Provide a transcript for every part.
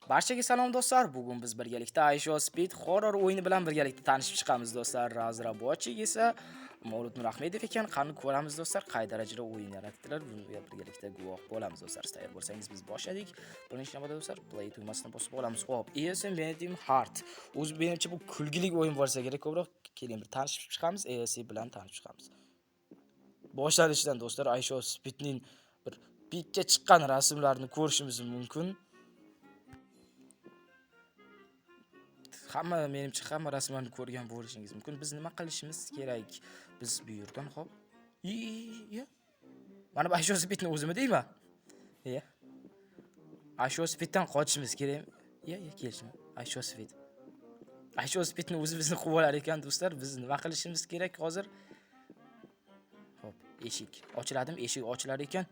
Barchaga salom do'stlar. Bugun biz birgalikda Aisho Speed horror o'yini bilan birgalikda tanishib chiqamiz do'stlar. Razrabochik esa Mavlud Nurahmedov ekan. Qani ko'ramiz do'stlar, qay darajada o'yin yaratdilar. Bunga birgalikda guvoh bo'lamiz do'stlar. Tayyor bo'lsangiz biz boshladik. Birinchi navbatda do'stlar play tugmasini bosib olamiz. Hop, ESM Medium Heart. O'zi menimcha bu kulgili o'yin bo'lsa kerak ko'proq. Keling bir tanishib chiqamiz, ESM bilan tanishib chiqamiz. Boshlanishidan do'stlar Aisho Speedning bir pikka chiqqan rasmlarini ko'rishimiz mumkin. Menimcha hamma rasmlarni ko'rgan bo'lishingiz mumkin. Biz nima qilishimiz kerak? Biz bu yerdan hop. Mana bu Aisho Speedni o'zimi deyman. Aisho Speeddan qochishimiz kerak. Kelishim. Aisho Speed. Aisho Speedni o'zi bizni quvib olar ekan do'stlar. Biz nima qilishimiz kerak hozir? Hop, eshik ochiladimi? Eshik ochilar ekan.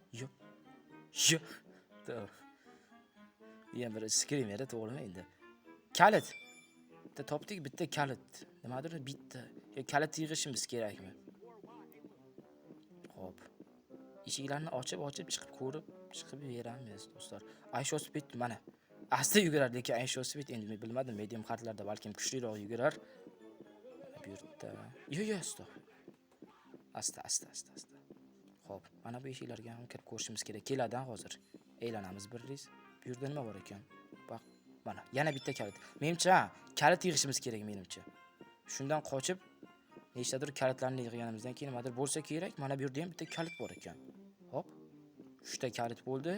Yana bir skrimerda to'g'rimi endi? Kalit. Topdik bitta kalit. Nimadir bitta. Kalit yig'ishimiz kerakmi? Xo'p. Eshiklarni ochib chiqib ko'rib chiqib beramiz do'stlar. Aisho Speed mana. Asta yugurar lekin Aisho Speed endi bilmadim, medium kartlarda balkim kuchliroq yugurar. Bu yerda. Asta. Asta. Xo'p, mana bu eshiklarga ham kirib ko'rishimiz kerak. Keladi hozir. Aylanamiz bir riz. Bu yerda nima bor ekan? Baq, mana yana bitta kalit. Menimcha kalit yig'ishimiz kerak menimcha. Shundan qochib nechtadir kalitlarni yig'ganimizdan keyin nimadir bo'lsa kerak. Mana bu yerda ham bitta kalit bor ekan. Hop. 3 ta kalit bo'ldi.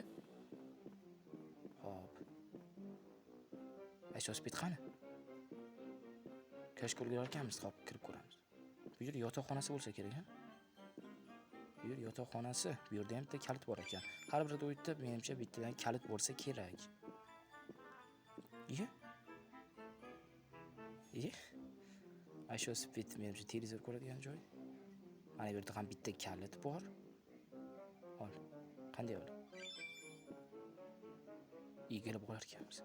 Hop. Aisho Speed qani? Kashkolga olganmiz, hop kirib ko'ramiz. Bu yer yotoqxonasi bo'lsa kerak, ha? Bu yer yotoqxonasi. Bu yerda ham bitta kalit bor ekan. Har bir o'yinda menimcha bittadan kalit bo'lsa kerak. Aisho Speed menimcha televizor ko'radigan joy. Mana bu yerda ham bitta kalit bor. Ol. Qanday ol? Egilib olar ekanmiz.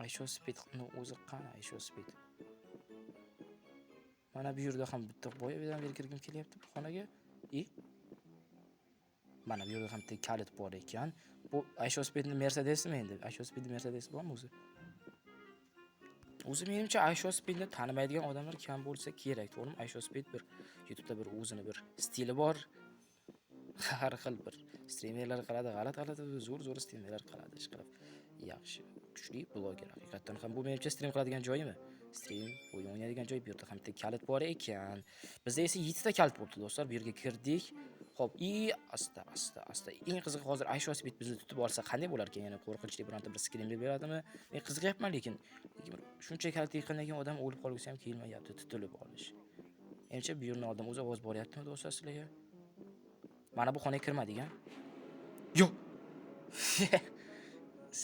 Aisho Speedni o'zi qani Aisho Speed? Mana bu yerda ham bitta boyadan beri kirgim kelyapti bu xonaga. Mana bu yerda ham bitta kalit bor ekan. Bu Aisho Speedning Mercedesmi endi? Aisho Speedning Mercedes bormi o'zi? O'zi menimcha Aisho Speedni tanimaydigan odamlar kam bo'lsa kerak. To'g'rimi? Aisho Speed bir YouTube'da bir o'zini bir stili bor. Har xil bir streamerlar qiladi, g'alati zo'r streamerlar qiladi, ish qilib. Yaxshi, kuchli bloger. Haqiqatan ham bu menimcha stream qiladigan joyimi? Stream o'yin o'ynaydigan joy. Bu yerda ham bitta kalit bor ekan. Bizda esa 7 ta kalit bo'ldi do'stlar. Bu yerga kirdik. Xo'p, asta. Eng qizig'i hozir Aisho Speed bizni tutib olsa qanday bo'lar ekan? Yana qo'rqinchli bironta bir skrimni beradimi? Men qiziqyapman lekin shuncha kalit yaqindan keyin odam o'lib qolgisi ham kelmayapti, tutilib olish. Menimcha bu yerni odam o'zi ovoz boryaptimi do'stlar sizlarga? Mana bu xonaga kirmadik-a? Yo'q.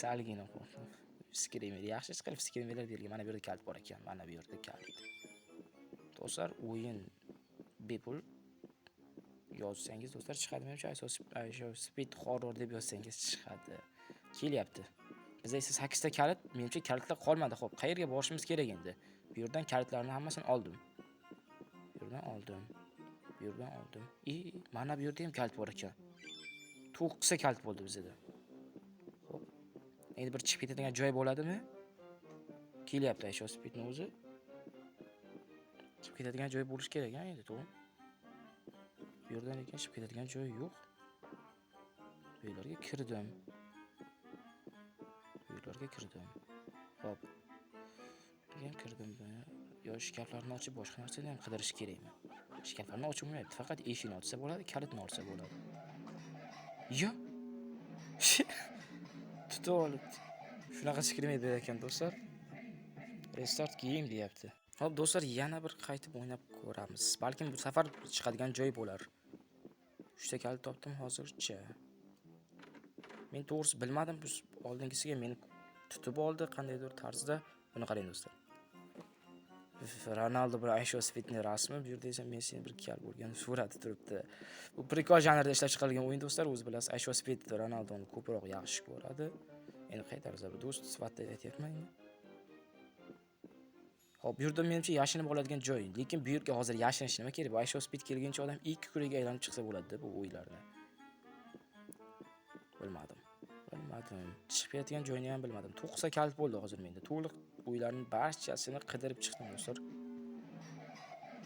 Salgina qo'rqdim. Skrimer yaxshi chiqarib skrimerlar bergan. Mana bu yerda kalit bor ekan. Mana bu yerda kalit. Do'stlar, o'yin bepul yozsangiz do'stlar chiqadi. Menimcha Aisho Speed horror deb yozsangiz chiqadi. Kelyapti. Bizda esa 8 ta kalit, menimcha kalitlar qolmadi. Xo'p, qayerga borishimiz kerak endi? Bu yerdan kalitlarni hammasini oldim. Bu yerdan oldim. Mana bu yerda ham kalit bor ekan. 9 ta kalit bo'ldi bizda. Xo'p. Endi bir chiqib ketadigan joy bo'ladimi? Kelyapti Aisho Speedning o'zi. Chiqib ketadigan joy bo'lish kerak, ha endi, to'g'ri? Bu yerdan lekin chiqib ketadigan joy yo'q. Bu yerlarga kirdim. Hop. Men kirdim buni. Yo shkaflarni ochib boshqa narsani ham qidirish kerakmi? Shkaflarni ochib bo'lmaydi. Faqat eshikni ochsa bo'ladi, kalitni olsa bo'ladi. Tutib olibdi. Shunaqa skrimer berar ekan do'stlar. Restart game deyapti. Hop do'stlar, yana bir qaytib o'ynab ko'ramiz. Balkim bu safar chiqadigan joy bo'lar. 3 ta kalit topdim hozircha. Men to'g'risi bilmadim, bu oldingisiga meni tutib oldi qandaydir tarzda. Buni qarang do'stlar. Ronaldo bilan Aisho Speedning rasmi, bu yerda esa Messi bir kal bo'lgan surati turibdi. Bu prikol janrida ishlab chiqarilgan o'yin do'stlar. O'zi bilasiz, Aisho Speed Ronaldoni ko'proq yaxshi ko'radi. Endi qay tarzda bir do'st sifatida aytyapman. Hop, bu yerda menimcha yashinib oladigan joy. Lekin bu yerga hozir yashinish nima kerak? Bu Aisho Speed kelguncha odam ikki kuriga aylanib chiqsa bo'ladi-da bu o'yinlarni. Bilmadim. bilmadim. Chiqib ketgan joyini ham bilmadim. 9 kalt bo'ldi hozir menda. To'liq o'ylarning barchasini qidirib chiqdim do'stlar.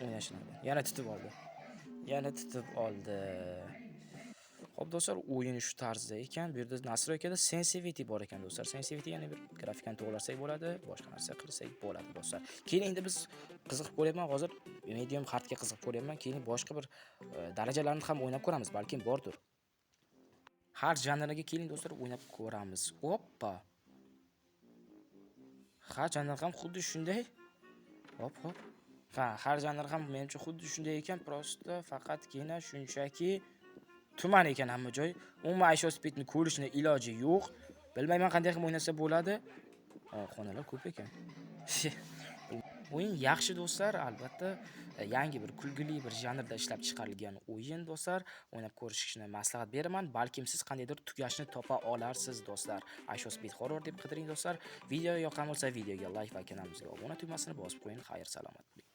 O'ynashlardi. Yana tutib oldi. Xo'p do'stlar, o'yin shu tarzda ekan. Bu yerda nastroykada sensitivity bor ekan do'stlar. Sensitivity ya'ni bir grafikani to'g'rilasak bo'ladi, boshqa narsa qilsak bo'ladi do'stlar. Keyin endi biz qiziqib ko'ryapman hozir, medium hardga qiziqib ko'ryapman. Keyin boshqa bir darajalarni ham o'ynab ko'ramiz, balkim bordir. Har janrga keling do'stlar, o'ynab ko'ramiz. Hoppa. Har janr ham xuddi shunday. Hop. Ha, har janr ham menimcha xuddi shunday ekan, prosta faqatgina shunchaki tuman ekan hamma joy. Umuman iShowSpeedni ko'rishni iloji yo'q. Bilmayman qanday qilib o'ynasa bo'ladi. Xonalar ko'p ekan. O'yin yaxshi do'stlar, albatta yangi bir kulgili bir janrda ishlab chiqarilgan o'yin do'stlar. O'ynab ko'rishni maslahat beraman. Balkim siz qandaydir tugashni topa olarsiz do'stlar. iShowSpeed horror deb qidiring do'stlar. Video yoqqan bo'lsa videoga like va kanalimizga obuna tugmasini bosib qo'ying. Xayr, salomat bo'ling.